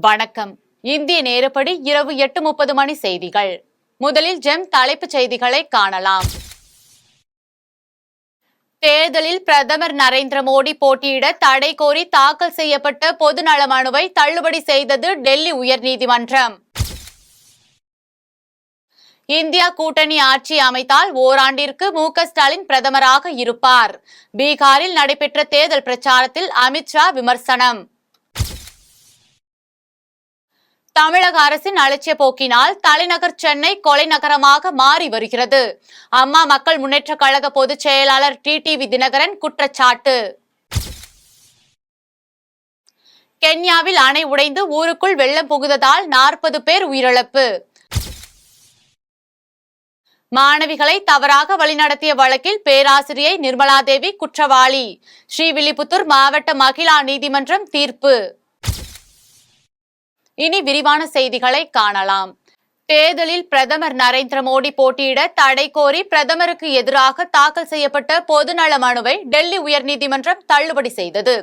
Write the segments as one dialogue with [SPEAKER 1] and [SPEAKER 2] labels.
[SPEAKER 1] வணக்கம். இந்திய நேரப்படி இரவு 8:30 மணி செய்திகள். முதலில் ஜெம் தலைப்புச் செய்திகளை காணலாம். தேர்தலில் பிரதமர் நரேந்திர மோடி போட்டியிட தடை கோரி தாக்கல் செய்யப்பட்ட பொதுநல மனுவை தள்ளுபடி செய்தது டெல்லி உயர்நீதிமன்றம். இந்தியா கூட்டணி ஆட்சி அமைத்தால் ஓராண்டிற்கு மு.க. ஸ்டாலின் பிரதமராக இருப்பார். பீகாரில் நடைபெற்ற தேர்தல் பிரச்சாரத்தில் அமித்ஷா விமர்சனம். தமிழக அரசின் அலட்சிய போக்கினால் தலைநகர் சென்னை கொலை நகரமாக மாறி வருகிறது. அம்மா மக்கள் முன்னேற்ற கழக பொதுச் செயலாளர் டிடிவி தினகரன் குற்றச்சாட்டு. கென்யாவில் அணை உடைந்து ஊருக்குள் வெள்ளம் புகுந்ததால் 40 பேர் உயிரிழப்பு. மாணவிகளை தவறாக வழிநடத்திய வழக்கில் பேராசிரியை நிர்மலா தேவி குற்றவாளி. ஸ்ரீவில்லிபுத்தூர் மாவட்ட மகிழா நீதிமன்றம் தீர்ப்பு. இனி விரிவான செய்திகளை காணலாம். தேர்தலில் பிரதமர் நரேந்திர மோடி போட்டியிட தடை கோரி பிரதமருக்கு எதிராக தாக்கல் செய்யப்பட்ட பொதுநல மனுவை டெல்லி உயர்நீதிமன்றம் தள்ளுபடி செய்தது.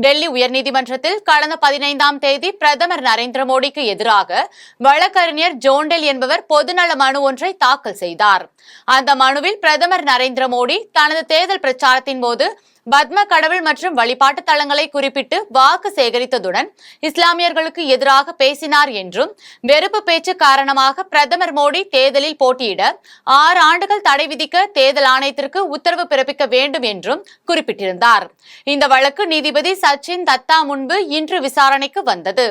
[SPEAKER 1] டெல்லி உயர்நீதிமன்றத்தில் கடந்த 15ஆம் தேதி பிரதமர் நரேந்திர மோடிக்கு எதிராக வழக்கறிஞர் ஜோண்டெல் என்பவர் பொதுநல மனு ஒன்றை தாக்கல் செய்தார். அந்த மனுவில் பிரதமர் நரேந்திர மோடி தனது தேர்தல் பிரச்சாரத்தின் போது பத்ம கடவுள் மற்றும் வழிபாட்டு தலங்களை குறிப்பிட்டு வாக்கு சேகரித்ததுடன் இஸ்லாமியர்களுக்கு எதிராக பேசினார் என்றும், வெறுப்பு பேச்சு காரணமாக பிரதமர் மோடி தேர்தலில் போட்டியிட 6 ஆண்டுகள் தடை விதிக்க தேர்தல் ஆணையத்திற்கு உத்தரவு பிறப்பிக்க வேண்டும் என்றும் குறிப்பிட்டிருந்தார். இந்த வழக்கு நீதிபதி சச்சின் தத்தா முன்பு இன்று விசாரணைக்கு வந்தது.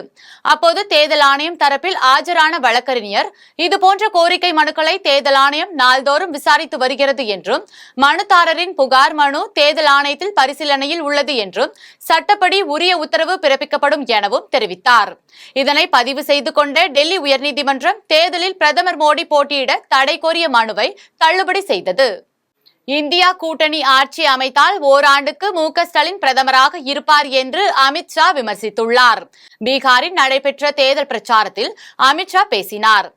[SPEAKER 1] அப்போது தேர்தல் ஆணையம் தரப்பில் ஆஜரான வழக்கறிஞர், இதுபோன்ற கோரிக்கை மனுக்களை தேர்தல் ஆணையம் நாள்தோறும் விசாரித்து வருகிறது என்றும், மனுதாரரின் புகார் மனு தேர்தல் ஆணையத்தில் பரிசீலனையில் உள்ளது என்றும், சட்டப்படி உரிய உத்தரவு பிறப்பிக்கப்படும் எனவும் தெரிவித்தார். இதனை பதிவு செய்து கொண்ட டெல்லி உயர்நீதிமன்றம் தேர்தலில் பிரதமர் மோடி போட்டியிட தடை கோரிய மனுவை தள்ளுபடி செய்தது. இந்தியா கூட்டணி ஆட்சி அமைத்தால் ஓராண்டுக்கு மு.க. ஸ்டாலின் பிரதமராக இருப்பார் என்று அமித்ஷா விமர்சித்துள்ளார். பீகாரில் நடைபெற்ற தேர்தல் பிரச்சாரத்தில் அமித்ஷா பேசினார்.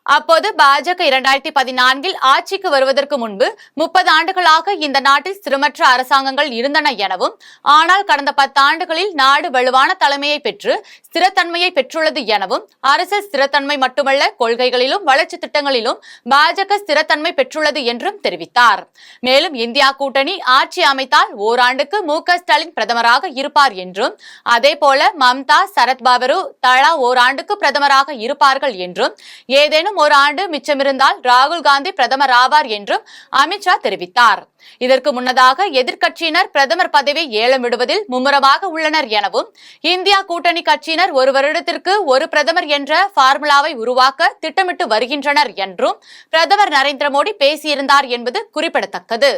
[SPEAKER 1] அப்போது பாஜக 2014இல் ஆட்சிக்கு வருவதற்கு முன்பு 30 ஆண்டுகளாக இந்த நாட்டில் ஸ்திரமற்ற அரசாங்கங்கள் இருந்தன எனவும், ஆனால் கடந்த 10 ஆண்டுகளில் நாடு வலுவான தலைமையை பெற்று ஸ்திரத்தன்மையை பெற்றுள்ளது எனவும், அரசியல் ஸ்திரத்தன்மை மட்டுமல்ல கொள்கைகளிலும் வளர்ச்சி திட்டங்களிலும் பாஜக ஸ்திரத்தன்மை பெற்றுள்ளது என்றும் தெரிவித்தார். மேலும் இந்தியா கூட்டணி ஆட்சி அமைத்தால் ஓராண்டுக்கு மு.க. ஸ்டாலின் பிரதமராக இருப்பார் என்றும், அதேபோல மம்தா, சரத்பவாரும் தலா ஓராண்டுக்கு பிரதமராக இருப்பார்கள் என்றும், ஏதேனும் ஒரு ஆண்டு மிச்சமிருந்தால் ராகுல் காந்தி பிரதமர் ஆவார் என்றும் அமித்ஷா தெரிவித்தார். இதற்கு முன்னதாக எதிர்க்கட்சியினர் பிரதமர் பதவியை ஏலம் விடுவதில் மும்முரமாக உள்ளனர் எனவும், இந்தியா கூட்டணி கட்சியினர் ஒரு வருடத்திற்கு ஒரு பிரதமர் என்ற பார்முலாவை உருவாக்க திட்டமிட்டு வருகின்றனர் என்றும் பிரதமர் நரேந்திர மோடி பேசியிருந்தார் என்பது குறிப்பிடத்தக்கது.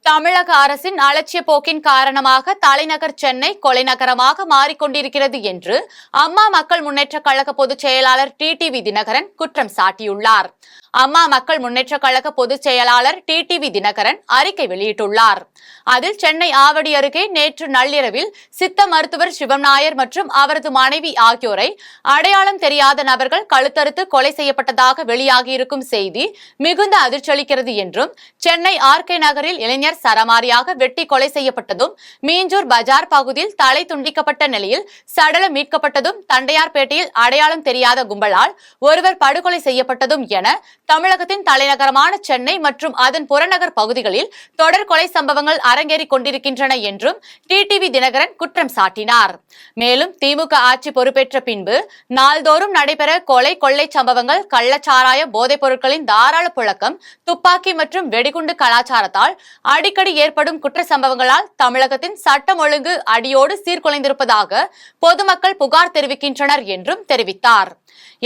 [SPEAKER 1] தமிழக அரசின் அலட்சிய போக்கின் காரணமாக தலைநகர் சென்னை கொலை நகரமாக மாறிக்கொண்டிருக்கிறது என்று அம்மா மக்கள் முன்னேற்ற கழக பொதுச் செயலாளர் டிடிவி தினகரன் குற்றம் சாட்டியுள்ளார். அம்மா மக்கள் முன்னேற்ற கழக பொதுச் செயலாளர் டிடிவி தினகரன் அறிக்கை வெளியிட்டுள்ளார். அதில் சென்னை ஆவடி அருகே நேற்று நள்ளிரவில் சித்த மருத்துவர் சிவம் நாயர் மற்றும் அவரது மனைவி ஆகியோரை அடையாளம் தெரியாத நபர்கள் கழுத்தறுத்து கொலை செய்யப்பட்டதாக வெளியாகியிருக்கும் செய்தி மிகுந்த அதிர்ச்சியளிக்கிறது என்றும், சென்னை ஆர்கே நகரில் இளைஞர் சரமாரியாக வெட்டி கொலை செய்யப்பட்டதும், மீஞ்சூர் பஜார் பகுதியில் தலை துண்டிக்கப்பட்ட நிலையில் சடலம் மீட்கப்பட்டதும், தண்டையார்பேட்டையில் அடையாளம் தெரியாத கும்பலால் ஒருவர் படுகொலை செய்யப்பட்டதும் என தமிழகத்தின் தலைநகரமான சென்னை மற்றும் அதன் புறநகர் பகுதிகளில் தொடர் கொலை சம்பவங்கள் அரங்கேறிக் கொண்டிருக்கின்றன என்றும் டிடிவி தினகரன் குற்றம் சாட்டினார். மேலும் திமுக ஆட்சி பொறுப்பேற்ற பின்பு நாள்தோறும் நடைபெற கொலை கொள்ளை சம்பவங்கள், கள்ளச்சாராய போதைப் பொருட்களின் தாராள புழக்கம், துப்பாக்கி மற்றும் வெடிகுண்டு கலாச்சாரத்தால் அடிக்கடி ஏற்படும் குற்ற சம்பவங்களால் தமிழகத்தின் சட்டம் ஒழுங்கு அடியோடு சீர்குலைந்திருப்பதாக பொதுமக்கள் புகார் தெரிவிக்கின்றனர் என்றும் தெரிவித்தார்.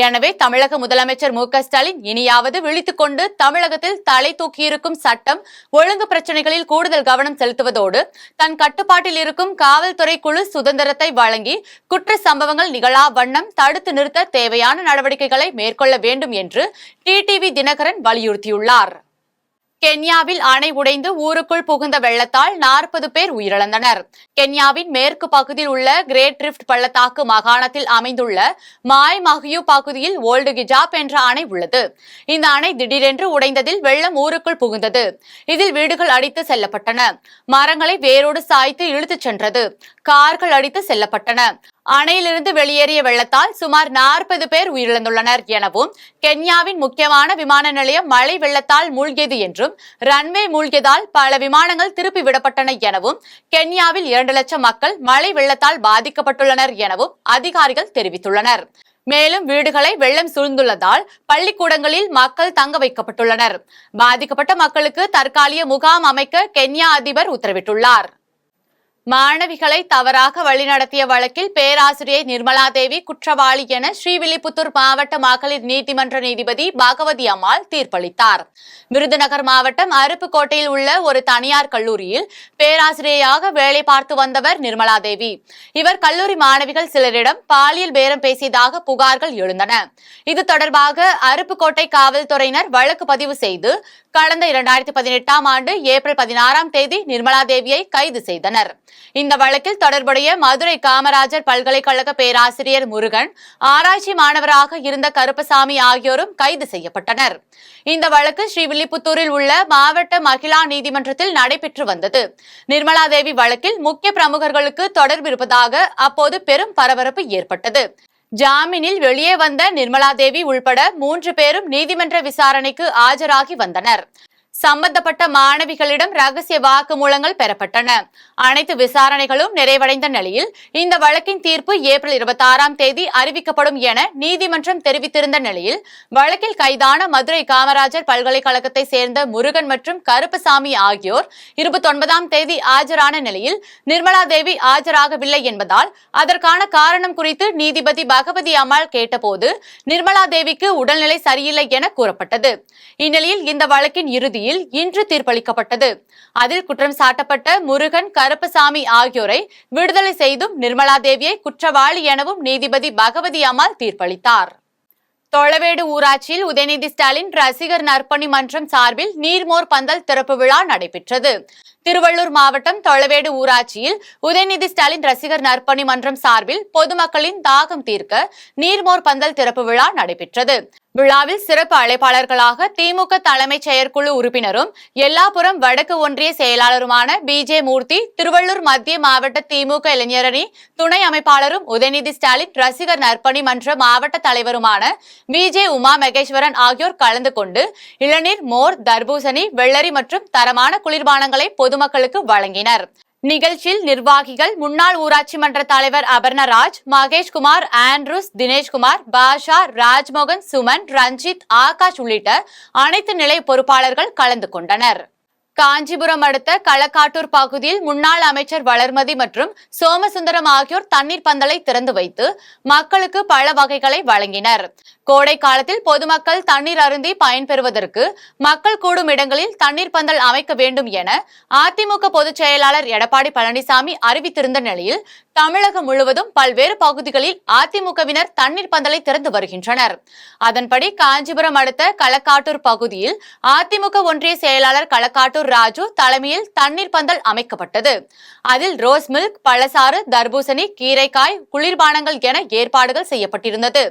[SPEAKER 1] எனவே தமிழக முதலமைச்சர் மு.க. ஸ்டாலின் இனியாவது விழித்துக் கொண்டு தமிழகத்தில் தலை தூக்கியிருக்கும் சட்டம் ஒழுங்கு பிரச்சனைகளில் கூடுதல் கவனம் செலுத்துவதோடு, தன் கட்டுப்பாட்டில் இருக்கும் காவல்துறை குழு சுதந்திரத்தை வழங்கி குற்ற சம்பவங்கள் நிகழா வண்ணம் தடுத்து நிறுத்த தேவையான நடவடிக்கைகளை மேற்கொள்ள வேண்டும் என்று டிடிவி தினகரன் வலியுறுத்தியுள்ளார். கென்யாவில் அணை உடைந்து ஊருக்குள் புகுந்த வெள்ளத்தால் 40 பேர் உயிரிழந்தனர். கென்யாவின் மேற்கு பகுதியில் உள்ள கிரேட் ரிஃப்ட் பள்ளத்தாக்கு மாகாணத்தில் அமைந்துள்ள மாய் மஹியூ பகுதியில் ஓல்டு கிஜாப் என்ற அணை உள்ளது. இந்த அணை திடீரென்று உடைந்ததில் வெள்ளம் ஊருக்குள் புகுந்தது. இதில் வீடுகள் அடித்து செல்லப்பட்டன. மரங்களை வேரோடு சாய்த்து இழுத்துச் சென்றது. கார்கள் அடித்து செல்லப்பட்டன. அணையிலிருந்து வெளியேறிய வெள்ளத்தால் சுமார் 40 பேர் உயிரிழந்துள்ளனர் எனவும், கென்யாவின் முக்கியமான விமான நிலையம் மழை வெள்ளத்தால் மூழ்கியது என்றும், ரன்வே மூழ்கியதால் பல விமானங்கள் திருப்பி விடப்பட்டன எனவும், கென்யாவில் 2 லட்சம் மக்கள் மழை வெள்ளத்தால் பாதிக்கப்பட்டுள்ளனர் எனவும் அதிகாரிகள் தெரிவித்துள்ளனர். மேலும் வீடுகளை வெள்ளம் சூழ்ந்துள்ளதால் பள்ளிக்கூடங்களில் மக்கள் தங்க வைக்கப்பட்டுள்ளனர். பாதிக்கப்பட்ட மக்களுக்கு தற்காலிக முகாம் அமைக்க கென்யா அதிபர் உத்தரவிட்டுள்ளார். மாணவிகளை தவறாக வழிநடத்திய வழக்கில் பேராசிரியை நிர்மலா தேவி குற்றவாளி என ஸ்ரீவில்லிபுத்தூர் மாவட்ட மகளிர் நீதிமன்ற நீதிபதி பகவதி அம்மாள் தீர்ப்பளித்தார். விருதுநகர் மாவட்டம் அருப்புக்கோட்டையில் உள்ள ஒரு தனியார் கல்லூரியில் பேராசிரியையாக வேலை பார்த்து வந்தவர் நிர்மலா தேவி. இவர் கல்லூரி மாணவிகள் சிலரிடம் பாலியல் பேரம் பேசியதாக புகார்கள் எழுந்தன. இது தொடர்பாக அருப்புக்கோட்டை காவல்துறையினர் வழக்கு பதிவு செய்து கடந்த 2018ஆம் ஆண்டு ஏப்ரல் 16ஆம் தேதி நிர்மலா தேவியை கைது செய்தனர். இந்த வழக்கில் தொடர்புடைய மதுரை காமராஜர் பல்கலைக்கழக பேராசிரியர் முருகன், ஆராய்ச்சி மாணவராக இருந்த கருப்பசாமி ஆகியோரும் கைது செய்யப்பட்டனர். இந்த வழக்கு ஸ்ரீவில்லிபுத்தூரில் உள்ள மாவட்ட மகிழா நீதிமன்றத்தில் நடைபெற்று வந்தது. நிர்மலா தேவி வழக்கில் முக்கிய பிரமுகர்களுக்கு தொடர்பு இருப்பதாக அப்போது பெரும் பரபரப்பு ஏற்பட்டது. ஜாமீனில் வெளியே வந்த நிர்மலா தேவி உள்பட 3 பேரும் நீதிமன்ற விசாரணைக்கு ஆஜராகி வந்தனர். சம்பந்தப்பட்ட மாணவிகளிடம் ரகசிய வாக்குமூலங்கள் பெறப்பட்டன. அனைத்து விசாரணைகளும் நிறைவடைந்த நிலையில் இந்த வழக்கின் தீர்ப்பு ஏப்ரல் 26ஆம் தேதி அறிவிக்கப்படும் என நீதிமன்றம் தெரிவித்திருந்த நிலையில், வழக்கில் கைதான மதுரை காமராஜர் பல்கலைக்கழகத்தை சேர்ந்த முருகன் மற்றும் கருப்பசாமி ஆகியோர் 29ஆம் தேதி ஆஜரான நிலையில் நிர்மலா தேவி ஆஜராகவில்லை என்பதால் அதற்கான காரணம் குறித்து நீதிபதி பகவதி அம்மாள் கேட்டபோது நிர்மலா தேவிக்கு உடல்நிலை சரியில்லை என கூறப்பட்டது. இந்நிலையில் இந்த வழக்கின் இறுதியில் இன்று தீர்ப்பளிக்கப்பட்டது. அதில் குற்றம் சாட்டப்பட்ட முருகன், கருப்பசாமி ஆகியோரை விடுதலை செய்தும் நிர்மலா தேவியை குற்றவாளி எனவும் நீதிபதி பகவதி அம்மாள் தீர்ப்பளித்தார். தொளவேடு ஊராட்சியில் உதயநிதி ஸ்டாலின் ரசிகர் நற்பணி மன்றம் சார்பில் நீர்மோர் பந்தல் திறப்பு விழா நடைபெற்றது. திருவள்ளூர் மாவட்டம் தொளவேடு ஊராட்சியில் உதயநிதி ஸ்டாலின் ரசிகர் நற்பணி மன்றம் சார்பில் பொதுமக்களின் தாகம் தீர்க்க நீர்மோர் பந்தல் திறப்பு விழா நடைபெற்றது. விழாவில் சிறப்பு அழைப்பாளர்களாக திமுக தலைமைச் செயற்குழு உறுப்பினரும் எல்லாபுரம் வடக்கு ஒன்றிய செயலாளருமான BJ மூர்த்தி, திருவள்ளூர் மத்திய மாவட்ட திமுக இளைஞரணி துணை அமைப்பாளரும் உதயநிதி ஸ்டாலின் ரசிகர் நற்பணி மன்ற மாவட்ட தலைவருமான VJ உமா மகேஸ்வரன் ஆகியோர் கலந்து கொண்டு இளநீர், மோர், தர்பூசணி, வெள்ளரி மற்றும் தரமான குளிர்பானங்களை பொதுமக்களுக்கு வழங்கினர். நிகழ்ச்சியில் நிர்வாகிகள், முன்னாள் ஊராட்சி மன்ற தலைவர் அபர்ணராஜ், மகேஷ்குமார், ஆண்ட்ரூஸ், தினேஷ்குமார், பாஷா, ராஜ்மோகன், சுமன், ரஞ்சித், ஆகாஷ் உள்ளிட்ட அனைத்து நிலை பொறுப்பாளர்கள் கலந்து கொண்டனர். காஞ்சிபுரம் அடுத்த களக்காட்டூர் பகுதியில் முன்னாள் அமைச்சர் வளர்மதி மற்றும் சோமசுந்தரம் ஆகியோர் தண்ணீர் பந்தலை திறந்து வைத்து மக்களுக்கு பழ வகைகளை வழங்கினர். கோடை காலத்தில் பொதுமக்கள் தண்ணீர் அருந்தி பயன்பெறுவதற்கு மக்கள் கூடும் இடங்களில் தண்ணீர் பந்தல் அமைக்க வேண்டும் என அதிமுக பொதுச் செயலாளர் எடப்பாடி பழனிசாமி அறிவித்திருந்த நிலையில், தமிழகம் முழுவதும் பல்வேறு பகுதிகளில் அதிமுகவினர் தண்ணீர் பந்தலை திறந்து வருகின்றனர். அதன்படி காஞ்சிபுரம் அடுத்த களக்காட்டூர் பகுதியில் அதிமுக ஒன்றிய செயலாளர் களக்காட்டூர் ராஜு தலைமையில் தண்ணீர் பந்தல் அமைக்கப்பட்டது. அதில் ரோஸ் மில்க், பழசாறு, தர்பூசணி, கீரைக்காய், குளிர்பானங்கள் என ஏற்பாடுகள் செய்யப்பட்டிருந்தது.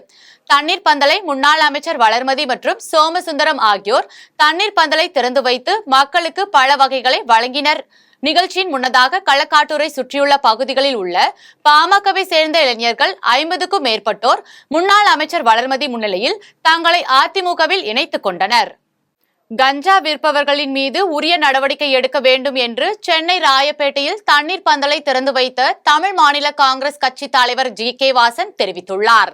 [SPEAKER 1] தண்ணீர் பந்தலை முன்னாள் அமைச்சர் வளர்மதி மற்றும் சோமசுந்தரம் ஆகியோர் தண்ணீர் பந்தலை திறந்து வைத்து மக்களுக்கு பழ வகைகளை வழங்கினர். நிகழ்ச்சியின் முன்னதாக களக்காட்டூரை சுற்றியுள்ள பகுதிகளில் உள்ள பாமகவை சேர்ந்த இளைஞர்கள் 50க்கும் மேற்பட்டோர் முன்னாள் அமைச்சர் வளர்மதி முன்னிலையில் தங்களை அதிமுகவில் இணைத்துக் கொண்டனர். கஞ்சா விற்பவர்களின் மீது உரிய நடவடிக்கை எடுக்க வேண்டும் என்று சென்னை ராயப்பேட்டையில் தண்ணீர் பந்தலை திறந்து வைத்த தமிழ் மாநில காங்கிரஸ் கட்சி தலைவர் GK வாசன் தெரிவித்துள்ளார்.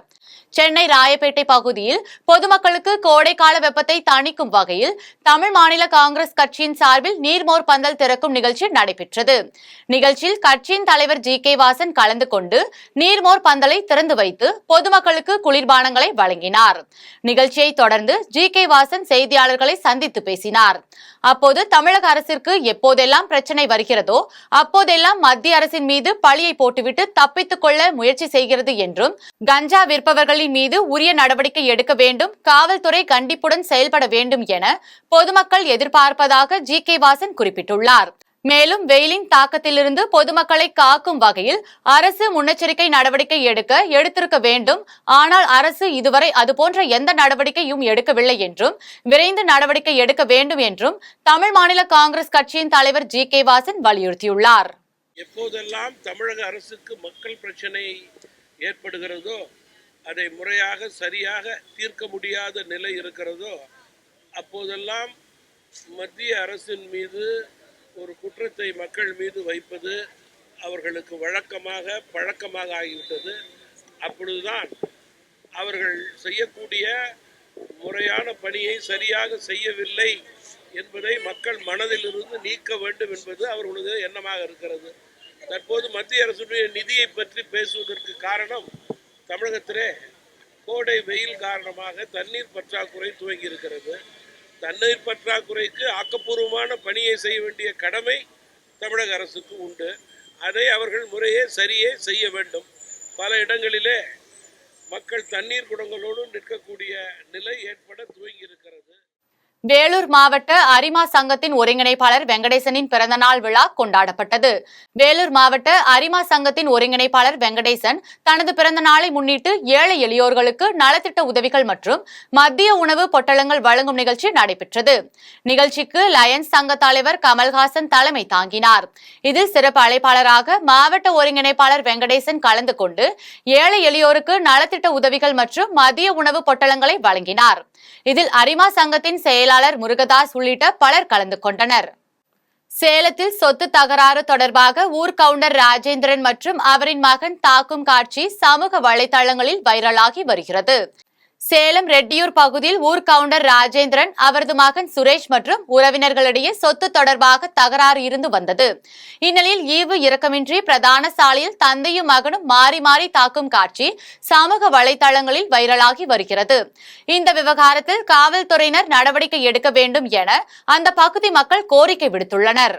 [SPEAKER 1] சென்னை ராயப்பேட்டை பகுதியில் பொதுமக்களுக்கு கோடைக்கால வெப்பத்தை தணிக்கும் வகையில் தமிழ் மாநில காங்கிரஸ் கட்சியின் சார்பில் நீர்மோர் பந்தல் திறக்கும் நிகழ்ச்சி நடைபெற்றது. நிகழ்ச்சியில் கட்சியின் தலைவர் GK வாசன் கலந்து கொண்டு நீர்மோர் பந்தலை திறந்து வைத்து பொதுமக்களுக்கு குளிர்பானங்களை வழங்கினார். நிகழ்ச்சியை தொடர்ந்து GK வாசன் செய்தியாளர்களை சந்தித்து பேசினார். அப்போது தமிழக அரசிற்கு எப்போதெல்லாம் பிரச்சனை வருகிறதோ அப்போதெல்லாம் மத்திய அரசின் மீது பழியை போட்டுவிட்டு தப்பித்துக் கொள்ள முயற்சி செய்கிறது என்றும், கஞ்சா விற்பவர்களின் மீது உரிய நடவடிக்கை எடுக்க வேண்டும், காவல்துறை கண்டிப்புடன் செயல்பட வேண்டும் என பொதுமக்கள் எதிர்பார்ப்பதாக GK வாசன் குறிப்பிட்டுள்ளார். மேலும் வெயிலின் தாக்கத்திலிருந்து பொதுமக்களை காக்கும் வகையில் அரசு முன்னெச்சரிக்கை நடவடிக்கை எடுத்திருக்க வேண்டும். ஆனால் அரசு இதுவரை அதுபோன்ற எந்த நடவடிக்கையும் எடுக்கவில்லை என்றும், விரைந்து நடவடிக்கை எடுக்க வேண்டும் என்றும் தமிழ் மாநில காங்கிரஸ் கட்சியின் தலைவர் GK வாசன் வலியுறுத்தியுள்ளார்.
[SPEAKER 2] எப்போதெல்லாம் தமிழக அரசுக்கு மக்கள் பிரச்சனை ஏற்படுகிறதோ, அதை முறையாக சரியாக தீர்க்க முடியாத நிலை இருக்கிறதோ, அப்போதெல்லாம் மத்திய அரசின் மீது ஒரு குற்றத்தை மக்கள் மீது வைப்பது அவர்களுக்கு பழக்கமாக ஆகிவிட்டது. அப்பொழுதுதான் அவர்கள் செய்யக்கூடிய முறையான பணியை சரியாக செய்யவில்லை என்பதை மக்கள் மனதிலிருந்து நீக்க வேண்டும் என்பது அவர்களது எண்ணமாக இருக்கிறது. தற்போது மத்திய அரசுடைய நிதியை பற்றி பேசுவதற்கு காரணம், தமிழகத்திலே கோடை வெயில் காரணமாக தண்ணீர் பற்றாக்குறை துவங்கி இருக்கிறது. தண்ணீர் பற்றாக்குறைக்கு ஆக்கப்பூர்வமான பணியை செய்ய வேண்டிய கடமை தமிழக அரசுக்கு உண்டு. அதை அவர்கள் முறையே சரியே செய்ய வேண்டும். பல இடங்களிலே மக்கள் தண்ணீர் குடங்களோடு நிற்கக்கூடிய நிலை ஏற்பட துவங்கி இருக்கிறது.
[SPEAKER 1] வேலூர் மாவட்ட அரிமா சங்கத்தின் ஒருங்கிணைப்பாளர் வெங்கடேசனின் பிறந்தநாள் விழா கொண்டாடப்பட்டது. வேலூர் மாவட்ட அரிமா சங்கத்தின் ஒருங்கிணைப்பாளர் வெங்கடேசன் தனது பிறந்த நாளை முன்னிட்டு ஏழை எளியோர்களுக்கு நலத்திட்ட உதவிகள் மற்றும் மத்திய உணவு பொட்டலங்கள் வழங்கும் நிகழ்ச்சி நடைபெற்றது. நிகழ்ச்சிக்கு லயன்ஸ் சங்க தலைவர் கமல்ஹாசன் தலைமை தாங்கினார். இதில் சிறப்பு அழைப்பாளராக மாவட்ட ஒருங்கிணைப்பாளர் வெங்கடேசன் கலந்து கொண்டு ஏழை எளியோருக்கு நலத்திட்ட உதவிகள் மற்றும் மத்திய உணவு பொட்டலங்களை வழங்கினார். இதில் அரிமா சங்கத்தின் செயலாளர் முருகதாஸ் உள்ளிட்ட பலர் கலந்து கொண்டனர். சேலத்தில் சொத்து தகராறு தொடர்பாக ஊர் கவுண்டர் ராஜேந்திரன் மற்றும் அவரின் மகன் தாக்கும் காட்சி சமூக வலைதளங்களில் வைரலாகி வருகிறது. சேலம் ரெட்டியூர் பகுதியில் ஊர் கவுண்டர் ராஜேந்திரன், அவரது மகன் சுரேஷ் மற்றும் உறவினர்களிடையே சொத்து தொடர்பாக தகராறு இருந்து வந்தது. இந்நிலையில் ஈவு இரக்கமின்றி பிரதான சாலையில் தந்தையும் மகனும் மாறி மாறி தாக்கும் காட்சி சமூக வலைதளங்களில் வைரலாகி வருகிறது. இந்த விவகாரத்தில் காவல்துறையினர் நடவடிக்கை எடுக்க வேண்டும் என அந்த பகுதி மக்கள் கோரிக்கை விடுத்துள்ளனர்.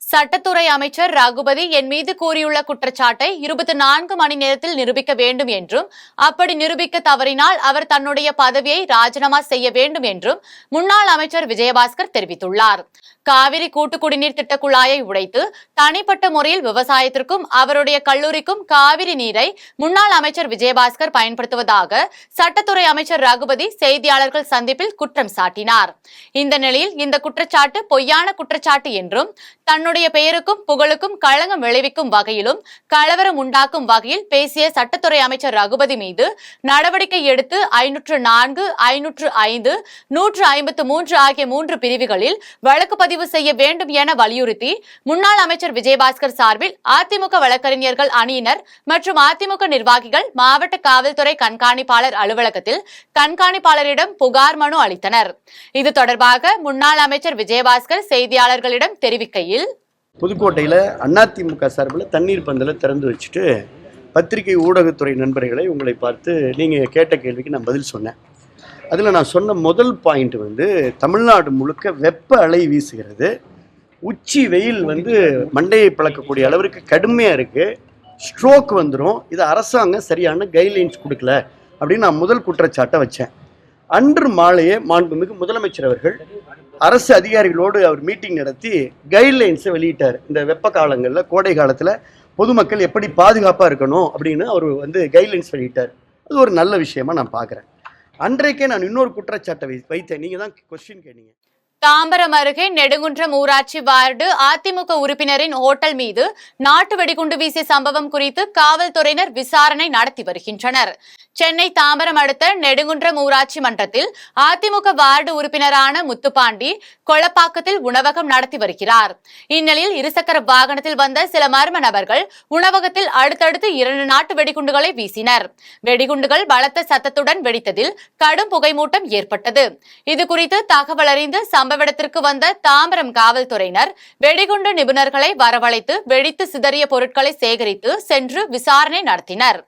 [SPEAKER 1] சட்டத்துறை அமைச்சர் ரகுபதி என் மீது கூறியுள்ள குற்றச்சாட்டை 24 மணி நேரத்தில் நிரூபிக்க வேண்டும் என்றும், அப்படி நிரூபிக்க தவறினால் அவர் தன்னுடைய பதவியை ராஜினாமா செய்ய வேண்டும் என்றும் முன்னாள் அமைச்சர் விஜயபாஸ்கர் தெரிவித்துள்ளார். காவிரி கூட்டு குடிநீர் திட்ட குழாயை உடைத்து தனிப்பட்ட முறையில் விவசாயத்திற்கும் அவருடைய கல்லூரிக்கும் காவிரி நீரை முன்னாள் அமைச்சர் விஜயபாஸ்கர் பயன்படுத்துவதாக சட்டத்துறை அமைச்சர் ரகுபதி செய்தியாளர்கள் சந்திப்பில் குற்றம் சாட்டினார். இந்த நிலையில் இந்த குற்றச்சாட்டு பொய்யான குற்றச்சாட்டு என்றும், தன்னுடைய பெயருக்கும் புகழுக்கும் களங்கம் விளைவிக்கும் வகையிலும் கலவரம் உண்டாக்கும் வகையில் பேசிய சட்டத்துறை அமைச்சர் ரகுபதி மீது நடவடிக்கை எடுத்து 504, 505, 153 ஆகிய 3 பிரிவுகளில் வழக்கு பதிவு செய்ய வேண்டும் என வலியுறுத்தி முன்னாள் அமைச்சர் விஜயபாஸ்கர் சார்பில் அதிமுக வழக்கறிஞர்கள் அணியினர் மற்றும் அதிமுக நிர்வாகிகள் மாவட்ட காவல்துறை கண்காணிப்பாளர் அலுவலகத்தில் கண்காணிப்பாளரிடம் புகார் மனு அளித்தனர். இது தொடர்பாக முன்னாள் அமைச்சர் விஜயபாஸ்கர் செய்தியாளர்களிடம் தெரிவிக்கையில்,
[SPEAKER 3] புதுக்கோட்டையில் அதிமுக சார்பில் தண்ணீர் பந்தலை திறந்து வச்சுட்டு பத்திரிகை ஊடகத்துறை நண்பர்களை உங்களை பார்த்து நீங்கள் கேட்ட கேள்விக்கு நான் பதில் சொன்னேன். அதில் நான் சொன்ன முதல் பாயிண்ட் தமிழ்நாடு முழுக்க வெப்ப அலை வீசுகிறது, உச்சி வெயில் மண்டையை பிளக்கக்கூடிய அளவிற்கு கடுமையாக இருக்குது, ஸ்ட்ரோக் வந்துடும், இது அரசாங்கம் சரியான கைட்லைன்ஸ் கொடுக்கல அப்படின்னு நான் முதல் குற்றச்சாட்டை வச்சேன். அன்று மாலையே மாண்புமிகு முதலமைச்சர் அவர்கள் அரசு அதிகாரிகளோடு அவர் மீட்டிங் நடத்தி கைட்லைன்ஸை வெளியிட்டார். இந்த வெப்ப காலங்களில், கோடை காலத்தில் பொதுமக்கள் எப்படி பாதுகாப்பாக இருக்கணும் அப்படின்னு அவர் கைட்லைன்ஸ் வெளியிட்டார். அது ஒரு நல்ல விஷயமா நான் பார்க்குறேன். அன்றைக்கே நான் இன்னொரு குற்றச்சாட்டை வைத்தேன். நீங்கள் தான் கொஸ்டின் கேட்டீங்க.
[SPEAKER 1] தாம்பரம் அருகே நெடுங்குன்றம் ஊராட்சி வார்டு அதிமுக உறுப்பினரின் ஓட்டல் மீது நாட்டு வெடிகுண்டு வீசிய சம்பவம் குறித்து காவல்துறையினர் விசாரணை நடத்தி வருகின்றனர். சென்னை தாம்பரம் அடுத்த நெடுங்குன்றம் ஊராட்சி மன்றத்தில் அதிமுக வார்டு உறுப்பினரான முத்துப்பாண்டி கொளப்பாக்கத்தில் உணவகம் நடத்தி வருகிறார். இந்நிலையில் இருசக்கர வாகனத்தில் வந்த சில மர்ம நபர்கள் உணவகத்தில் அடுத்தடுத்து 2 நாட்டு வெடிகுண்டுகளை வீசினர். வெடிகுண்டுகள் பலத்த சத்தத்துடன் வெடித்ததில் கடும் புகைமூட்டம் ஏற்பட்டது. இதுகுறித்து தகவல் அறிந்து சம்பவ இடத்திற்கு வந்த தாம்பரம் காவல்துறையினர் வெடிகுண்டு நிபுணர்களை வரவழைத்து வெடித்து சிதறிய பொருட்களை சேகரித்து சென்று விசாரணை நடத்தினர்.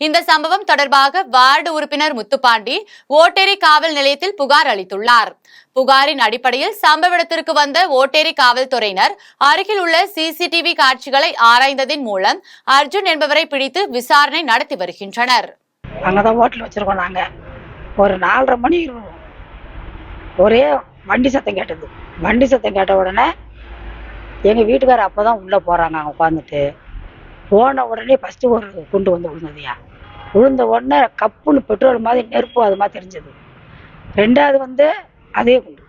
[SPEAKER 1] இந்த சம்பவம் தொடர்பாக வார்டு உறுப்பினர் முத்துப்பாண்டி ஓட்டேரி காவல் நிலையத்தில் புகார் அளித்துள்ளார். புகாரின் அடிப்படையில் சம்பவ இடத்திற்கு வந்த ஓட்டேரி காவல்துறையினர் அருகில் உள்ள சிசிடிவி காட்சிகளை ஆராய்ந்ததின் மூலம் அர்ஜுன் என்பவரை பிடித்து விசாரணை நடத்தி வருகின்றனர்.
[SPEAKER 4] அங்கதான் ஹோட்டல் வச்சிருக்கோம். நாங்க ஒரு 4:30 மணி ஒரே வண்டி சத்தம் கேட்டது. வண்டி சத்தம் கேட்ட உடனே எங்கள் வீட்டுக்காரர் அப்போ தான் உள்ளே போகிறாங்க. அங்கே உட்காந்துட்டு போன உடனே ஃபஸ்ட்டு ஒரு குண்டு விழுந்ததுயா. விழுந்த உடனே கப்புன்னு பெட்ரோல் மாதிரி நெருப்பு அது மாதிரி தெரிஞ்சது. ரெண்டாவது அதே குண்டு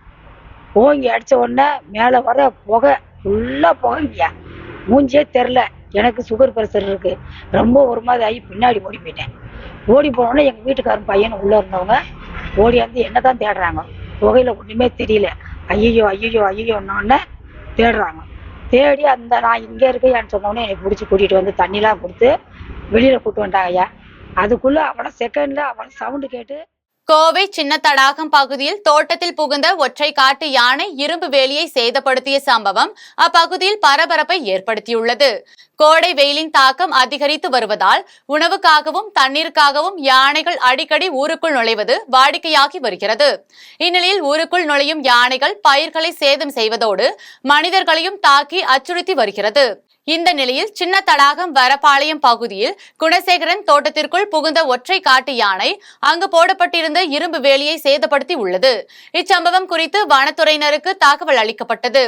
[SPEAKER 4] ஓங்கி அடித்த உடனே மேலே வர புகை ஃபுல்லாக புகைங்கய்யா. மூஞ்சியே தெரில. எனக்கு சுகர் ப்ரெஷர் இருக்குது. ரொம்ப ஒரு மாதிரி ஆகி பின்னாடி ஓடி போயிட்டேன். ஓடி போனோடனே எங்கள் வீட்டுக்காரன் பையன் உள்ளே இருந்தவங்க ஓடியாந்து என்ன தான் தேடுறாங்க. புகையில் ஒன்றுமே தெரியல. ஐயோ ஐயோ ஐயோன்னொடனே தேடுறாங்க. தேடி அந்த நான் இங்கே இருக்கையான்னு சொன்னோடனே என்னை பிடிச்சி கூட்டிகிட்டு வந்து தண்ணிலாம் கொடுத்து வெளியில் கூட்டு வந்துட்டாங்க ஐயா. அதுக்குள்ளே அவனை செகண்டில் அவன் சவுண்டு கேட்டு
[SPEAKER 1] கோவை சின்ன தடாகம் பகுதியில் தோட்டத்தில் புகுந்த ஒற்றை காட்டு யானை இரும்பு வேலியை சேதப்படுத்திய சம்பவம் அப்பகுதியில் பரபரப்பை ஏற்படுத்தியுள்ளது. கோடை வெயிலின் தாக்கம் அதிகரித்து வருவதால் உணவுக்காகவும் தண்ணீருக்காகவும் யானைகள் அடிக்கடி ஊருக்குள் நுழைவது வாடிக்கையாகி வருகிறது. இந்நிலையில் ஊருக்குள் நுழையும் யானைகள் பயிர்களை சேதம் செய்வதோடு மனிதர்களையும் தாக்கி அச்சுறுத்தி வருகிறது. இந்த நிலையில் சின்ன தடாகம் வரப்பாளையம் பகுதியில் குணசேகரன் தோட்டத்திற்குள் புகுந்த ஒற்றை காட்டு யானை அங்கு போடப்பட்டிருந்த இரும்பு வேலியை சேதப்படுத்தி உள்ளது. இச்சம்பவம் குறித்து வனத்துறையினருக்கு தகவல் அளிக்கப்பட்டது.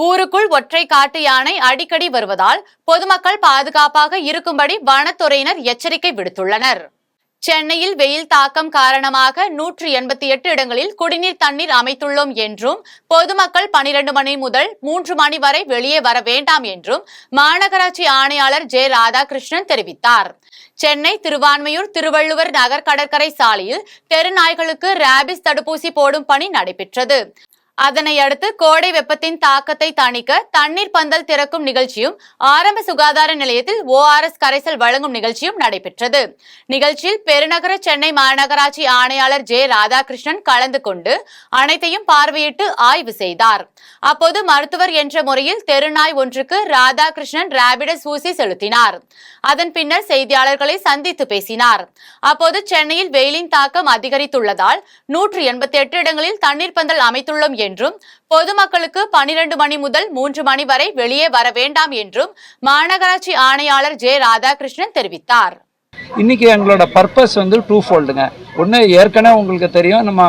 [SPEAKER 1] ஊருக்குள் ஒற்றை காட்டு யானை அடிக்கடி வருவதால் பொதுமக்கள் பாதுகாப்பாக இருக்கும்படி வனத்துறையினர் எச்சரிக்கை விடுத்துள்ளனர். சென்னையில் வெயில் தாக்கம் காரணமாக 188 இடங்களில் குடிநீர் தண்ணீர் அமைத்துள்ளோம் என்றும் பொதுமக்கள் 12 மணி முதல் 3 மணி வரை வெளியே வர வேண்டாம் என்றும் மாநகராட்சி ஆணையாளர் ஜே ராதாகிருஷ்ணன் தெரிவித்தார். சென்னை திருவான்மையூர் திருவள்ளுவர் நகர் கடற்கரை சாலையில் தெருநாய்களுக்கு ரேபிஸ் தடுப்பூசி போடும் பணி நடைபெற்றது. அதனை அடுத்து கோடை வெப்பத்தின் தாக்கத்தை தணிக்க தண்ணீர் பந்தல் திறக்கும் நிகழ்ச்சியும் ஆரம்ப சுகாதார நிலையத்தில் ORS கரைசல் வழங்கும் நிகழ்ச்சியும் நடைபெற்றது. நிகழ்ச்சியில் பெருநகர சென்னை மாநகராட்சி ஆணையாளர் ஜே ராதாகிருஷ்ணன் கலந்து கொண்டு அனைத்தையும் பார்வையிட்டு ஆய்வு செய்தார். அப்போது மருத்துவர் என்ற முறையில் தெருநாய் ஒன்றுக்கு ராதாகிருஷ்ணன் ரேபிடஸ் ஊசி செலுத்தினார். அதன் பின்னர் செய்தியாளர்களை சந்தித்து பேசினார். அப்போது சென்னையில் வெயிலின் தாக்கம் அதிகரித்துள்ளதால் 188 இடங்களில் தண்ணீர் பந்தல் அமைத்துள்ளோம் என்றும் பொதுமக்களுக்கு 12 மணி முதல் 3 மணி வரை வெளியே வர வேண்டாம் என்றும் மாநகராட்சி ஆணையாளர் ஜே ராதாகிருஷ்ணன் தெரிவித்தார்.
[SPEAKER 5] இன்னைக்கு எங்களோட பர்பஸ் வந்து 2-foldங்க. ஒன்று, ஏற்கனவே உங்களுக்கு தெரியும் நம்ம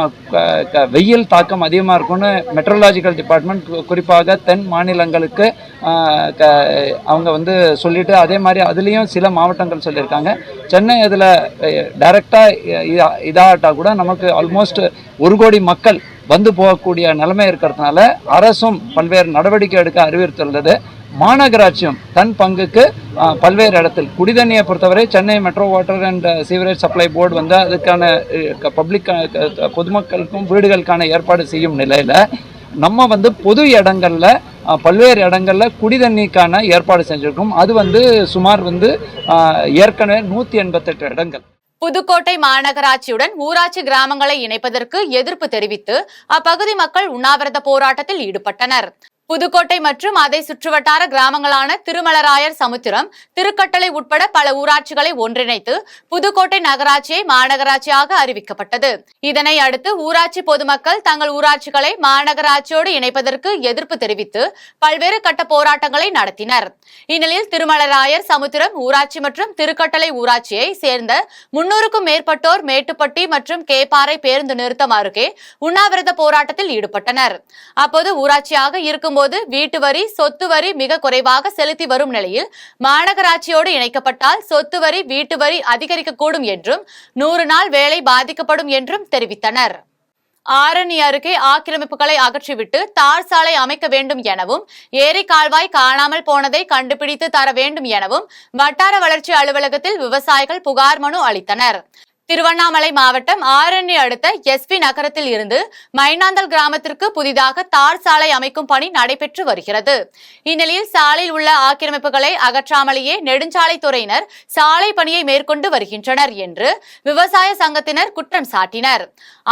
[SPEAKER 5] வெயில் தாக்கம் அதிகமாக இருக்கும்னு மெட்ரோலாஜிக்கல் டிபார்ட்மெண்ட் குறிப்பாக தென் மாநிலங்களுக்கு அவங்க வந்து சொல்லிட்டு, அதே மாதிரி அதுலேயும் சில மாவட்டங்கள் சொல்லியிருக்காங்க. சென்னை அதில் டைரெக்டாக இதாகட்டா கூட நமக்கு ஆல்மோஸ்ட் 1 கோடி மக்கள் வந்து போகக்கூடிய நிலைமை இருக்கிறதுனால அரசும் பல்வேறு நடவடிக்கை எடுக்க அறிவுறுத்துள்ளது. மாநகராட்சியும் தன் பங்குக்கு பல்வேறு இடத்தில் குடிதண்ணியை பொறுத்தவரை Chennai metro water and sewerage supply board வந்து அதுக்கான பப்ளிக் பொதுமக்களுக்கும் வீடுகளுக்கான ஏற்பாடு செய்யும் நிலையில் நம்ம வந்து பொது இடங்களில் பல்வேறு இடங்களில் குடிதண்ணிக்கான ஏற்பாடு செஞ்சுருக்கோம். அது வந்து சுமார் வந்து ஏற்கனவே 188 இடங்கள்.
[SPEAKER 1] புதுக்கோட்டை மாநகராட்சியுடன் ஊராட்சி கிராமங்களை இணைப்பதற்கு எதிர்ப்பு தெரிவித்து அப்பகுதி மக்கள் உண்ணாவிரத போராட்டத்தில் ஈடுபட்டனர். புதுக்கோட்டை மற்றும் அதை சுற்றுவட்டார கிராமங்களான திருமலராயர் சமுத்திரம், திருக்கட்டளை உட்பட பல ஊராட்சிகளை ஒன்றிணைத்து புதுக்கோட்டை நகராட்சியை மாநகராட்சியாக அறிவிக்கப்பட்டது. இதனை அடுத்து ஊராட்சி பொதுமக்கள் தங்கள் ஊராட்சிகளை மாநகராட்சியோடு இணைப்பதற்கு எதிர்ப்பு தெரிவித்து பல்வேறு கட்ட போராட்டங்களை நடத்தினர். இந்நிலையில் திருமலராயர் சமுத்திரம் ஊராட்சி மற்றும் திருக்கட்டளை ஊராட்சியை சேர்ந்த 300க்கும் மேற்பட்டோர் மேட்டுப்பட்டி மற்றும் கேப்பாறை பேருந்து நிறுத்தம் அருகே உண்ணாவிரத போராட்டத்தில் ஈடுபட்டனர். அப்போது ஊராட்சியாக இருக்கும் வீட்டு வரி, சொத்து வரி மிக குறைவாக செலுத்தி வரும் நிலையில் மாநகராட்சியோடு இணைக்கப்பட்டால் சொத்து வரி, வீட்டு வரி அதிகரிக்கக்கூடும் என்றும் 100 நாள் வேலை பாதிக்கப்படும் என்றும் தெரிவித்தனர். ஆரணி அருகே ஆக்கிரமிப்புகளை அகற்றிவிட்டு தார் சாலை அமைக்க வேண்டும் எனவும் ஏரி கால்வாய் காணாமல் போனதை கண்டுபிடித்து தர வேண்டும் எனவும் வட்டார வளர்ச்சி அலுவலகத்தில் விவசாயிகள் புகார் மனு அளித்தனர். திருவண்ணாமலை மாவட்டம் ஆரணி அடுத்த SP நகரத்தில் இருந்து மைனாந்தல் கிராமத்திற்கு புதிதாக தார் சாலை அமைக்கும் பணி நடைபெற்று வருகிறது. இந்நிலையில் சாலையில் உள்ள ஆக்கிரமிப்புகளை அகற்றாமலேயே நெடுஞ்சாலைத்துறையினர் சாலை பணியை மேற்கொண்டு வருகின்றனர் என்று விவசாய சங்கத்தினர் குற்றம் சாட்டினர்.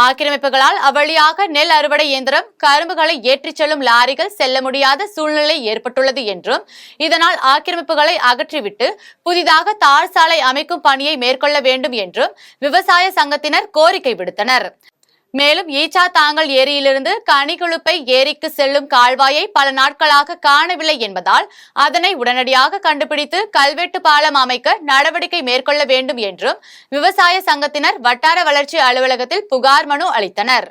[SPEAKER 1] ஆக்கிரமிப்புகளால் அவ்வழியாக நெல் அறுவடை இயந்திரம், கரும்புகளை ஏற்றிச் செல்லும் லாரிகள் செல்ல முடியாத சூழ்நிலை ஏற்பட்டுள்ளது என்றும் இதனால் ஆக்கிரமிப்புகளை அகற்றிவிட்டு புதிதாக தார் சாலை அமைக்கும் பணியை மேற்கொள்ள வேண்டும் என்றும் விவசாய சங்கத்தினர் கோரிக்கை விடுத்தனர். மேலும் ஈச்சாத்தாங்கல் ஏரியிலிருந்து கனிகுழுப்பை ஏரிக்கு செல்லும் கால்வாயை பல நாட்களாக காணவில்லை என்பதால் அதனை உடனடியாக கண்டுபிடித்து கல்வெட்டு பாலம் அமைக்க நடவடிக்கை மேற்கொள்ள வேண்டும் என்றும் விவசாய சங்கத்தினர் வட்டார வளர்ச்சி அலுவலகத்தில் புகார் மனு அளித்தனர்.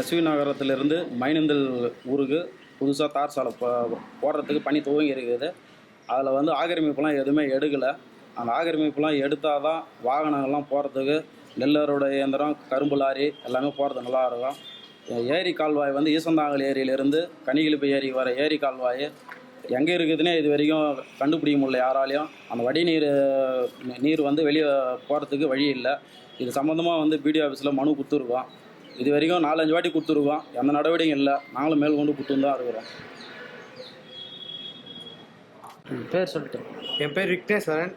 [SPEAKER 6] SP நகரத்திலிருந்து மைனந்தல் ஊருக்கு புதுசாக தார் சாலை போடுறதுக்கு பணி துவங்கி இருக்குது. அதில் வந்து ஆக்கிரமிப்புலாம் எதுவுமே எடுக்கலை. அந்த ஆக்கிரமிப்புலாம் எடுத்தால் தான் வாகனங்கள்லாம் போகிறதுக்கு, நெல் அறுவடை இயந்திரம், கரும்பு லாரி எல்லாமே போகிறது நல்லா இருக்கும். ஏரி கால்வாய் வந்து ஈசந்தாங்கல் ஏரியிலிருந்து கனிகிழிப்பு ஏரி வர ஏரி கால்வாய் எங்கே இருக்குதுன்னே இது வரைக்கும் கண்டுபிடிக்க முடியல யாராலையும். அந்த நீர் வந்து வெளியே போகிறதுக்கு வழி இல்லை. இது சம்மந்தமாக வந்து பிடிஓ ஆஃபீஸில் மனு கொடுத்துருக்கோம். இது வரைக்கும் 4-5 வாட்டி கொடுத்துருக்கோம். எந்த நடவடிக்கையும் இல்லை. நாங்களும் மேல் கொண்டு கொடுத்துன்னு தான் இருக்கிறோம்.
[SPEAKER 5] பேர் சொல்லிட்டு.
[SPEAKER 7] என் பேர் விக்னேஸ்வரன்.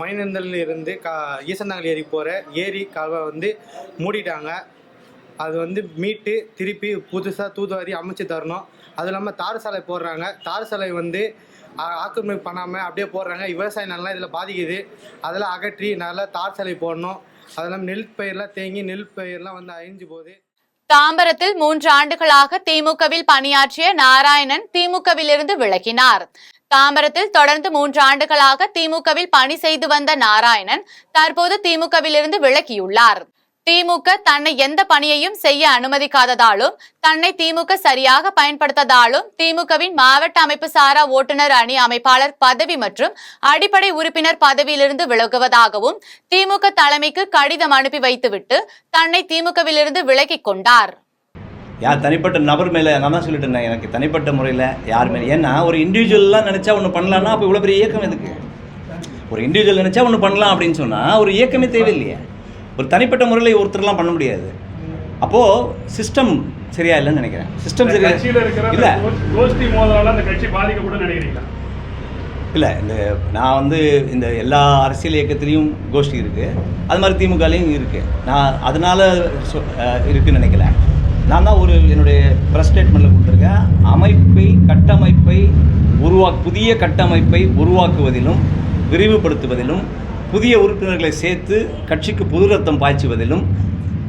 [SPEAKER 7] மைனந்தல் இருந்து ஈசன் நகர் ஏரி போகிற ஏரி கால்வாய் வந்து மூடிட்டாங்க. அது வந்து மீட்டு திருப்பி புதுசாக தூதுவாரி அமைச்சு தரணும். அதுவும் இல்லாமல் தார் சாலை போடுறாங்க. தார் சாலை வந்து ஆக்கிரமிப்பு பண்ணாமல் அப்படியே போடுறாங்க. விவசாய நிலம் இதில் பாதிக்குது. அதெல்லாம் அகற்றி நல்லா தார் சாலை போடணும். அதெல்லாம் நெல் பயிரெலாம் தேங்கி நெல் பயிரெலாம் வந்து அழிஞ்சு போகுது.
[SPEAKER 1] தாம்பரத்தில் 3 ஆண்டுகளாக திமுகவில் பணியாற்றிய நாராயணன் திமுகவில் இருந்து விலகினார். தாம்பரத்தில் தொடர்ந்து 3 ஆண்டுகளாக திமுகவில் பணி செய்து வந்த நாராயணன் தற்போது திமுகவில் இருந்து விலகியுள்ளார். திமுக தன்னை எந்த பணியையும் செய்ய அனுமதிக்காததாலும் தன்னை திமுக சரியாக பயன்படுத்ததாலும் திமுகவின் மாவட்ட அமைப்பு சாரா ஓட்டுநர் அணி அமைப்பாளர் பதவி மற்றும் அடிப்படை உறுப்பினர் பதவியிலிருந்து விலகுவதாகவும் திமுக தலைமைக்கு கடிதம் அனுப்பி வைத்துவிட்டு தன்னை திமுகவிலிருந்து விலகிக் கொண்டார்.
[SPEAKER 8] யார் தனிப்பட்ட நபர் மேலே நான் தான் சொல்லிட்டு இருந்தேன். எனக்கு தனிப்பட்ட முறையில் யார் மேலே, ஏன்னா ஒரு இண்டிவிஜுவல்லாம் நினச்சா ஒன்று பண்ணலான்னா அப்போ இவ்வளோ பெரிய இயக்கம் எதுக்கு? ஒரு இண்டிவிஜுவல் நினச்சா ஒன்று பண்ணலாம் அப்படின்னு சொன்னால் ஒரு இயக்கமே தேவையில்லையே. ஒரு தனிப்பட்ட முறையில் ஒருத்தர்லாம் பண்ண முடியாது. அப்போது சிஸ்டம் சரியா இல்லைன்னு நினைக்கிறேன். சிஸ்டம் சரியா இல்லை.
[SPEAKER 9] கோஷ்டி மோதலால் அந்த கட்சி பாதிக்கப்படும் நினைக்கிறீங்களா?
[SPEAKER 8] இல்லை, நான் வந்து இந்த எல்லா அரசியல் இயக்கத்திலையும் கோஷ்டி இருக்குது. அது மாதிரி திமுகலையும் இருக்குது. நான் அதனால் இருக்குன்னு நினைக்கல. நான் தான் என்னுடைய ப்ரெஸ் ஸ்டேட்மெண்ட்டில் கொடுத்துருக்கேன். கட்டமைப்பை புதிய கட்டமைப்பை உருவாக்குவதிலும் விரிவுபடுத்துவதிலும் புதிய உறுப்பினர்களை சேர்த்து கட்சிக்கு புது ரத்தம் பாய்ச்சுவதிலும்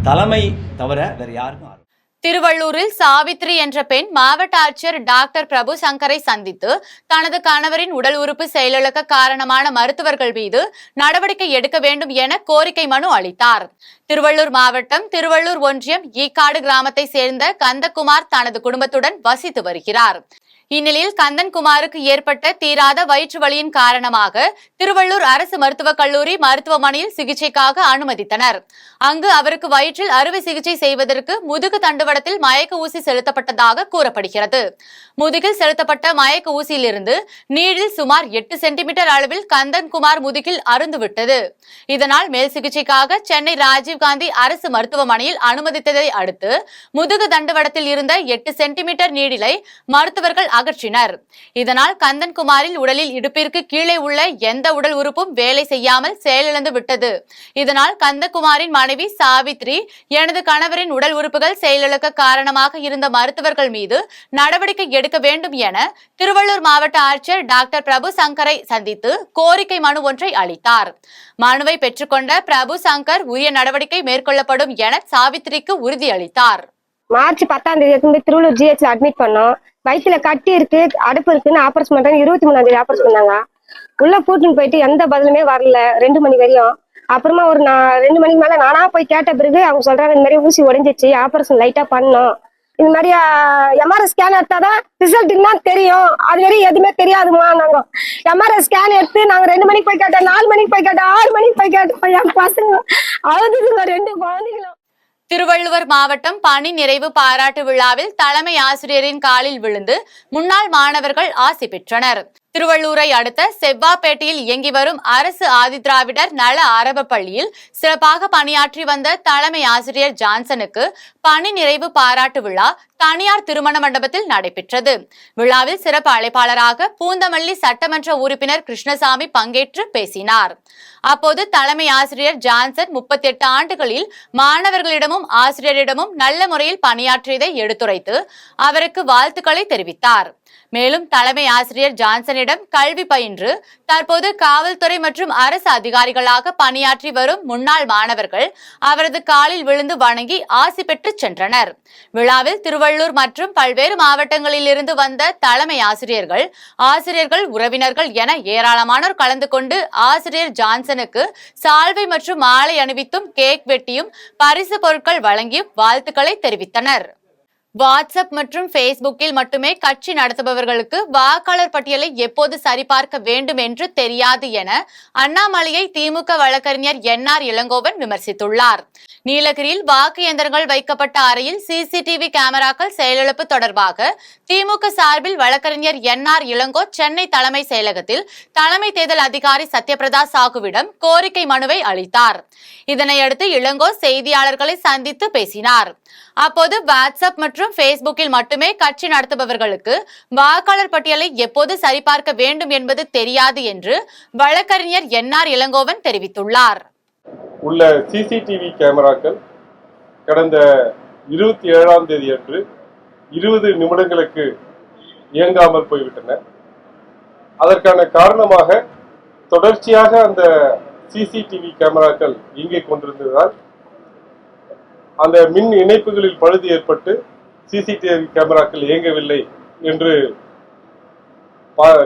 [SPEAKER 8] தலைமை தவிர வேறு யாருக்கும்.
[SPEAKER 1] திருவள்ளூரில் சாவித்ரி என்ற பெண் மாவட்ட ஆட்சியர் டாக்டர் பிரபு சங்கரை சந்தித்து தனது கணவரின் உடல் உறுப்பு செயலிழக்க காரணமான மருத்துவர்கள் மீது நடவடிக்கை எடுக்க வேண்டும் என கோரிக்கை மனு அளித்தார். திருவள்ளூர் மாவட்டம் திருவள்ளூர் ஒன்றியம் ஈக்காடு கிராமத்தை சேர்ந்த கந்தகுமார் தனது குடும்பத்துடன் வசித்து வருகிறார். இந்நிலையில் கந்தன்குமாருக்கு ஏற்பட்ட தீராத வயிற்று வலியின் காரணமாக திருவள்ளூர் அரசு மருத்துவக் கல்லூரி மருத்துவமனையில் சிகிச்சைக்காக அனுமதித்தனர். அங்கு அவருக்கு வயிற்றில் அறுவை சிகிச்சை செய்வதற்கு முதுகு தண்டுவடத்தில் மயக்க ஊசி செலுத்தப்பட்டதாக கூறப்படுகிறது. முதுகில் செலுத்தப்பட்ட மயக்க ஊசியிலிருந்து நீரில் சுமார் 8 சென்டிமீட்டர் அளவில் கந்தன்குமார் முதுகில் அருந்துவிட்டது. இதனால் மேல் சிகிச்சைக்காக சென்னை ராஜீவ்காந்தி அரசு மருத்துவமனையில் அனுமதித்ததை அடுத்து முதுகு தண்டுவடத்தில் இருந்த 8 சென்டிமீட்டர் நீடிலை மருத்துவர்கள் அகற்றினர். இதனால் கந்தன்குமாரில் உடலில் இடுப்பிற்கு கீழே உள்ள எந்த உடல் உறுப்பும் வேலை செய்யாமல் செயலிழந்து விட்டது. இதனால் கந்தன்குமாரின் மனைவி சாவித்ரி, எனது கணவரின் உடல் உறுப்புகள் செயலிழக்க காரணமாக இருந்த மருத்துவர்கள் மீது நடவடிக்கை எடுக்க வேண்டும் என திருவள்ளூர் மாவட்ட ஆட்சியர் டாக்டர் பிரபு சங்கரை சந்தித்து கோரிக்கை மனு ஒன்றை அளித்தார். மனுவை பெற்றுக்கொண்ட பிரபு சங்கர் உரிய நடவடிக்கை மேற்கொள்ளப்படும் என சாவித்ரிக்கு உறுதியளித்தார்.
[SPEAKER 10] மார்ச் 10ஆம் தேதி திருவள்ளூர் ஜிஹெச்ல அட்மிட் பண்ணோம். வயிற்றுல கட்டி இருக்கு, அடைப்பு இருக்குன்னு ஆபரேஷன் பண்றாங்க. 23ஆம் தேதி ஆபரேஷன் பண்ணாங்க. உள்ள கூட்டின்னு போயிட்டு எந்த பதிலுமே வரல 2 மணி வரையும். அப்புறமா ஒரு 2 மணிக்கு மேல நானா போய் கேட்ட பிறகு அவங்க சொல்றாங்க இந்த மாதிரி ஊசி உடைஞ்சிச்சு, ஆபரேஷன் லைட்டா பண்ணோம். இந்த மாதிரி எம்ஆர்ஐ ஸ்கேன் எடுத்தாதான் ரிசல்ட்னா தெரியும். அது வரையும் எதுவுமே தெரியாதுமா. நாங்க எம்ஆர்ஐ ஸ்கேன் எடுத்து நாங்க 2 மணிக்கு போய் கேட்டோம், 4 மணிக்கு போய் கேட்டோம், 6 மணிக்கு போய் கேட்டோம். என் பசங்க அழுதுங்க 2 குழந்தைகளும்.
[SPEAKER 1] திருவள்ளுவர் மாவட்டம் பணி நிறைவு பாராட்டு விழாவில் தலைமை ஆசிரியரின் காலில் விழுந்து முன்னாள் மாணவர்கள் ஆசி பெற்றனர். திருவள்ளூரை அடுத்த செவ்வாப்பேட்டையில் இயங்கி வரும் அரசு ஆதிதிராவிடர் நல ஆரம்ப பள்ளியில் சிறப்பாக பணியாற்றி வந்த தலைமை ஆசிரியர் ஜான்சனுக்கு பணி நிறைவு பாராட்டு விழா தனியார் திருமண மண்டபத்தில் நடைபெற்றது. விழாவில் சிறப்பு அழைப்பாளராக பூந்தமல்லி சட்டமன்ற உறுப்பினர் கிருஷ்ணசாமி பங்கேற்று பேசினார். அப்போது தலைமை ஆசிரியர் ஜான்சன் 38 ஆண்டுகளில் மாணவர்களிடமும் ஆசிரியரிடமும் நல்ல முறையில் பணியாற்றியதை எடுத்துரைத்து அவருக்கு வாழ்த்துக்களை தெரிவித்தார். மேலும் தலைமை ஆசிரியர் ஜான்சனிடம் கல்வி பயின்று தற்போது காவல்துறை மற்றும் அரசு அதிகாரிகளாக பணியாற்றி வரும் முன்னாள் மாணவர்கள் அவரது காலில் விழுந்து வணங்கி ஆசி பெற்று சென்றனர். விழாவில் திருவள்ளூர் மற்றும் பல்வேறு மாவட்டங்களில் இருந்து வந்த தலைமை ஆசிரியர்கள், உறவினர்கள் என ஏராளமானோர் கலந்து கொண்டு ஆசிரியர் ஜான்சனுக்கு சால்வை மற்றும் மாலை அணிவித்தும் கேக் வெட்டியும் பரிசு பொருட்கள் வழங்கியும் வாழ்த்துக்களை தெரிவித்தனர். வாட்ஸ்அப் மற்றும் ஃபேஸ்புக்கில் மட்டுமே கட்சி நடத்துபவர்களுக்கு வாக்காளர் பட்டியலை எப்போது சரிபார்க்க வேண்டும் என்று தெரியாது என அண்ணாமலையை திமுக வழக்கறிஞர் என்.ஆர். இளங்கோவன் விமர்சித்துள்ளார். நீலகிரியில் வாக்கு இயந்திரங்கள் வைக்கப்பட்ட அறையில் சிசிடிவி கேமராக்கள் செயலிழப்பு தொடர்பாக திமுக சார்பில் வழக்கறிஞர் என்.ஆர். இளங்கோ சென்னை தலைமை செயலகத்தில் தலைமை தேர்தல் அதிகாரி சத்யபிரதா சாகுவிடம் கோரிக்கை மனுவை அளித்தார். இதனையடுத்து இளங்கோ செய்தியாளர்களை சந்தித்து பேசினார். அப்போது வாட்ஸ்அப் மற்றும் ஃபேஸ்புக்கில் மட்டுமே கட்சி நடத்துபவர்களுக்கு வாக்காளர் பட்டியலை எப்போது சரிபார்க்க வேண்டும் என்பது தெரியாது என்று வழக்கறிஞர் என்.ஆர். இளங்கோவன் தெரிவித்துள்ளார்.
[SPEAKER 11] உள்ள சிசிடிவி கேமராக்கள் கடந்த 27ஆம் தேதி அன்று 20 நிமிடங்களுக்கு இயங்காமல் போய்விட்டன. அதற்கான காரணமாக தொடர்ச்சியாக அந்த சிசிடிவி கேமராக்கள் இயங்கிக் கொண்டிருந்ததால் அந்த மின் இணைப்புகளில் பழுது ஏற்பட்டு சிசிடிவி கேமராக்கள் இயங்கவில்லை என்று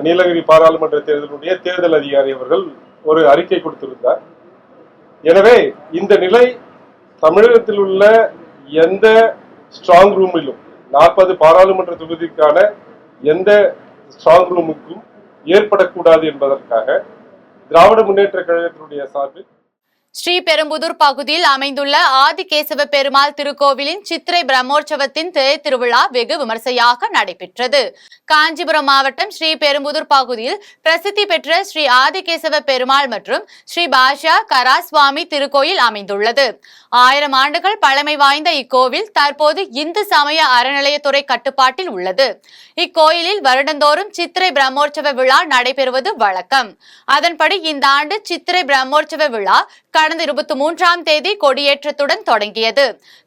[SPEAKER 11] நீலகிரி பாராளுமன்ற தேர்தலுடைய தேர்தல் அதிகாரி அவர்கள் ஒரு அறிக்கை கொடுத்திருந்தார். எனவே இந்த நிலை தமிழகத்தில் உள்ள எந்த ஸ்ட்ராங் ரூமிலும் 40 பாராளுமன்ற தொகுதிக்கான எந்த ஸ்ட்ராங் ரூமுக்கும் ஏற்படக்கூடாது என்பதற்காக திராவிட முன்னேற்ற கழகத்தினுடைய சார்பில்
[SPEAKER 1] ஸ்ரீபெரும்புதூர் பகுதியில் அமைந்துள்ள ஆதிகேசவ பெருமாள் திருக்கோவிலின் சித்திரை பிரம்மோற்சவத்தின் தேர் திருவிழா வெகு விமர்சையாக நடைபெற்றது. காஞ்சிபுரம் மாவட்டம் ஸ்ரீபெரும்புதூர் பகுதியில் பிரசித்தி பெற்ற ஸ்ரீ ஆதிகேசவ பெருமாள் மற்றும் ஸ்ரீ பாஷா கராசுவாமி திருக்கோயில் அமைந்துள்ளது. 1000 ஆண்டுகள் பழமை வாய்ந்த இக்கோவில் தற்போது இந்து சமய அறநிலையத்துறை கட்டுப்பாட்டில் உள்ளது. இக்கோயிலில் வருடந்தோறும் சித்திரை பிரம்மோற்சவ விழா நடைபெறுவது வழக்கம். அதன்படி இந்த ஆண்டு சித்திரை பிரம்மோற்சவ விழா கடந்த 23ஆம் தேதி கொடியேற்றத்துடன் தொடங்கியது.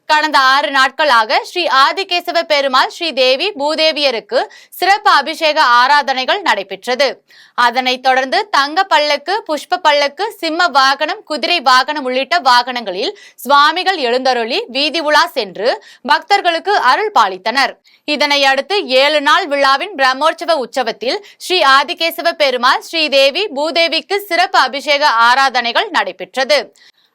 [SPEAKER 1] கடந்த 6 நாட்களாக ஸ்ரீ ஆதிகேசவ பெருமாள் ஸ்ரீ தேவி பூதேவியருக்கு சிறப்பு அபிஷேக ஆராதனைகள் நடைபெற்றது. அதனைத் தொடர்ந்து தங்க பல்லக்கு, புஷ்ப பல்லக்கு, சிம்ம வாகனம், குதிரை வாகனம் உள்ளிட்ட வாகனங்களில் சுவாமிகள் எழுந்தருளி வீதி உலா சென்று பக்தர்களுக்கு அருள் பாலித்தனர். இதனை அடுத்து 7 நாள் விழாவின் பிரம்மோற்சவ உற்சவத்தில் ஸ்ரீ ஆதிகேசவ பெருமாள் ஸ்ரீ தேவி பூதேவிக்கு சிறப்பு அபிஷேக ஆராதனைகள் நடைபெற்றது.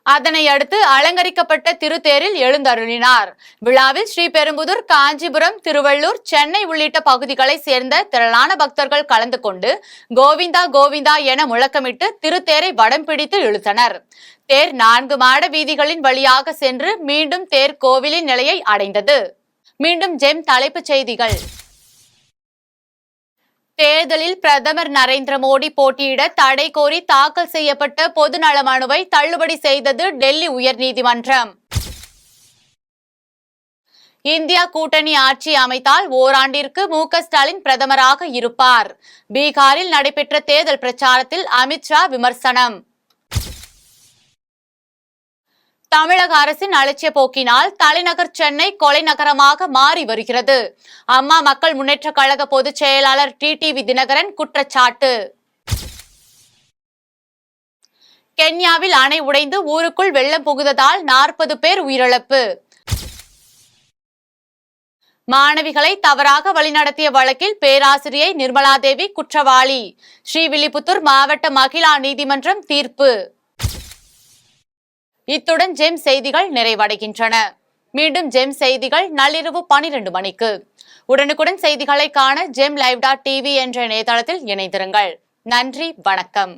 [SPEAKER 1] அதனை அடுத்து அலங்கரிக்கப்பட்ட திருத்தேரில் எழுந்தருளினார். விழாவில் ஸ்ரீபெரும்புதூர், காஞ்சிபுரம், திருவள்ளூர், சென்னை உள்ளிட்ட பகுதிகளை சேர்ந்த திரளான பக்தர்கள் கலந்து கொண்டு கோவிந்தா கோவிந்தா என முழக்கமிட்டு திருத்தேரை வடம் பிடித்து இழுத்தனர். தேர் 4 மாட வீதிகளின் வழியாக சென்று மீண்டும் தேர் கோவிலின் நிலையை அடைந்தது. மீண்டும் ஜெம் தலைப்புச் செய்திகள். தேர்தலில் பிரதமர் நரேந்திர மோடி போட்டியிட தடை கோரி தாக்கல் செய்யப்பட்ட பொதுநல மனுவை தள்ளுபடி செய்தது டெல்லி உயர்நீதிமன்றம். இந்தியா கூட்டணி ஆட்சி அமைத்தால் ஓராண்டிற்கு மு.க. ஸ்டாலின் பிரதமராக இருப்பார். பீகாரில் நடைபெற்ற தேர்தல் பிரச்சாரத்தில் அமித்ஷா விமர்சனம். தமிழக அரசின் அலட்சிய போக்கினால் தலைநகர் சென்னை கொலை நகரமாக மாறி வருகிறது. அம்மா மக்கள் முன்னேற்ற கழக பொதுச் செயலாளர் டிடிவி தினகரன் குற்றச்சாட்டு. கென்யாவில் அணை உடைந்து ஊருக்குள் வெள்ளம் புகுந்ததால் 40 பேர் உயிரிழப்பு. மாணவிகளை தவறாக வழிநடத்திய வழக்கில் பேராசிரியை நிர்மலாதேவி குற்றவாளி. ஸ்ரீவில்லிபுத்தூர் மாவட்ட மகிழா நீதிமன்றம் தீர்ப்பு. இத்துடன் ஜெம் செய்திகள் நிறைவடைகின்றன. மீண்டும் ஜெம் செய்திகள் நள்ளிரவு 12 மணிக்கு. உடனுக்குடன் செய்திகளை காண GemLive.tv என்ற இணையதளத்தில் இணைந்திருங்கள். நன்றி, வணக்கம்.